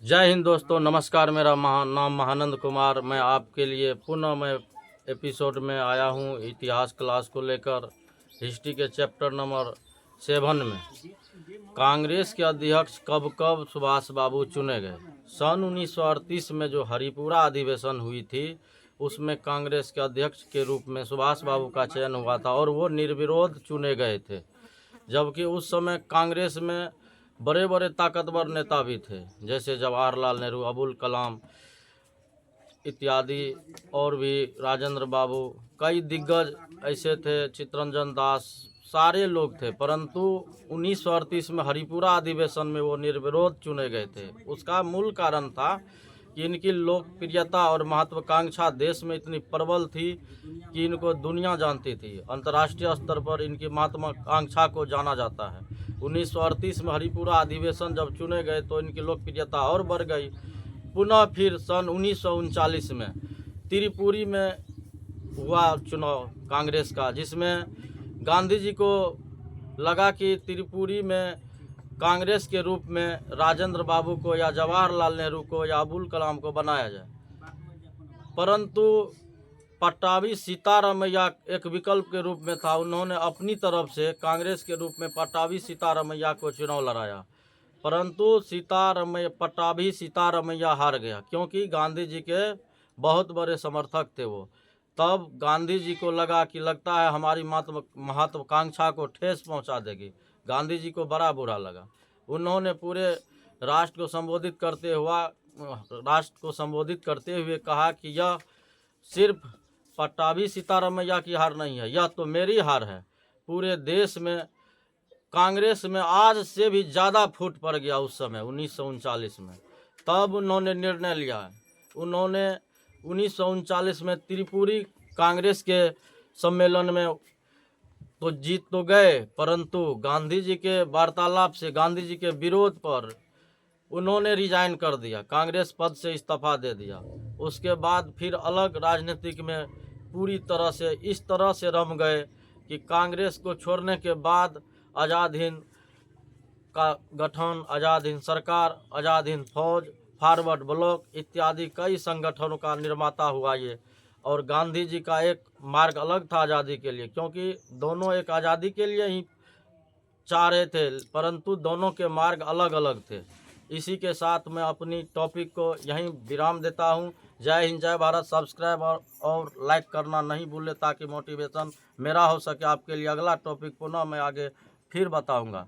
जय हिंद दोस्तों, नमस्कार। मेरा नाम महानंद कुमार। मैं आपके लिए पुनः मैं एपिसोड में आया हूं इतिहास क्लास को लेकर। हिस्ट्री के चैप्टर नंबर 7 में कांग्रेस के अध्यक्ष कब कब सुभाष बाबू चुने गए। सन 1938 में जो हरिपुरा अधिवेशन हुई थी उसमें कांग्रेस के अध्यक्ष के रूप में सुभाष बाबू का चयन हुआ था और वो निर्विरोध चुने गए थे। जबकि उस समय कांग्रेस में बड़े बड़े ताकतवर नेता भी थे, जैसे जवाहरलाल नेहरू, अबुल कलाम इत्यादि, और भी राजेंद्र बाबू, कई दिग्गज ऐसे थे, चित्तरंजन दास, सारे लोग थे। परंतु 1938 में हरिपुरा अधिवेशन में वो निर्विरोध चुने गए थे। उसका मूल कारण था कि इनकी लोकप्रियता और महत्वाकांक्षा देश में इतनी प्रबल थी कि इनको दुनिया जानती थी। अंतर्राष्ट्रीय स्तर पर इनकी महत्वाकांक्षा को जाना जाता है। 1938 में हरिपुरा अधिवेशन जब चुने गए तो इनकी लोकप्रियता और बढ़ गई। पुनः फिर सन 1939 में त्रिपुरी में हुआ चुनाव कांग्रेस का, जिसमें गांधी जी को लगा कि त्रिपुरी में कांग्रेस के रूप में राजेंद्र बाबू को या जवाहरलाल नेहरू को या अबुल कलाम को बनाया जाए। परंतु पट्टाभी सीतारामैया एक विकल्प के रूप में था। उन्होंने अपनी तरफ से कांग्रेस के रूप में पट्टाभी सीतारामैया को चुनाव लड़ाया, परंतु पट्टाभी सीतारामैया हार गया, क्योंकि गांधी जी के बहुत बड़े समर्थक थे वो। तब गांधी जी को लगा कि लगता है हमारी महत्वाकांक्षा को ठेस पहुंचा देगी। गांधी जी को बड़ा बुरा लगा। उन्होंने पूरे राष्ट्र को संबोधित करते हुए कहा कि यह सिर्फ पट्टाभी सीतारामैया की हार नहीं है, यह तो मेरी हार है। पूरे देश में कांग्रेस में आज से भी ज़्यादा फूट पड़ गया उस समय 1939 में। तब उन्होंने निर्णय लिया है। उन्होंने 1939 में त्रिपुरी कांग्रेस के सम्मेलन में तो जीत तो गए, परंतु गांधी जी के वार्तालाप से, गांधी जी के विरोध पर उन्होंने रिजाइन कर दिया, कांग्रेस पद से इस्तीफा दे दिया। उसके बाद फिर अलग राजनीतिक में पूरी तरह से इस तरह से रम गए कि कांग्रेस को छोड़ने के बाद आज़ाद हिंद का गठन, आज़ाद हिंद सरकार, आज़ाद हिंद फौज, फॉरवर्ड ब्लॉक इत्यादि कई संगठनों का निर्माता हुआ ये। और गांधी जी का एक मार्ग अलग था आज़ादी के लिए, क्योंकि दोनों एक आज़ादी के लिए ही चाह रहे थे, परंतु दोनों के मार्ग अलग अलग थे। इसी के साथ मैं अपनी टॉपिक को यहीं विराम देता हूं। जय हिंद, जय भारत। सब्सक्राइब और लाइक करना नहीं भूलें ताकि मोटिवेशन मेरा हो सके आपके लिए। अगला टॉपिक पुनः मैं आगे फिर बताऊंगा।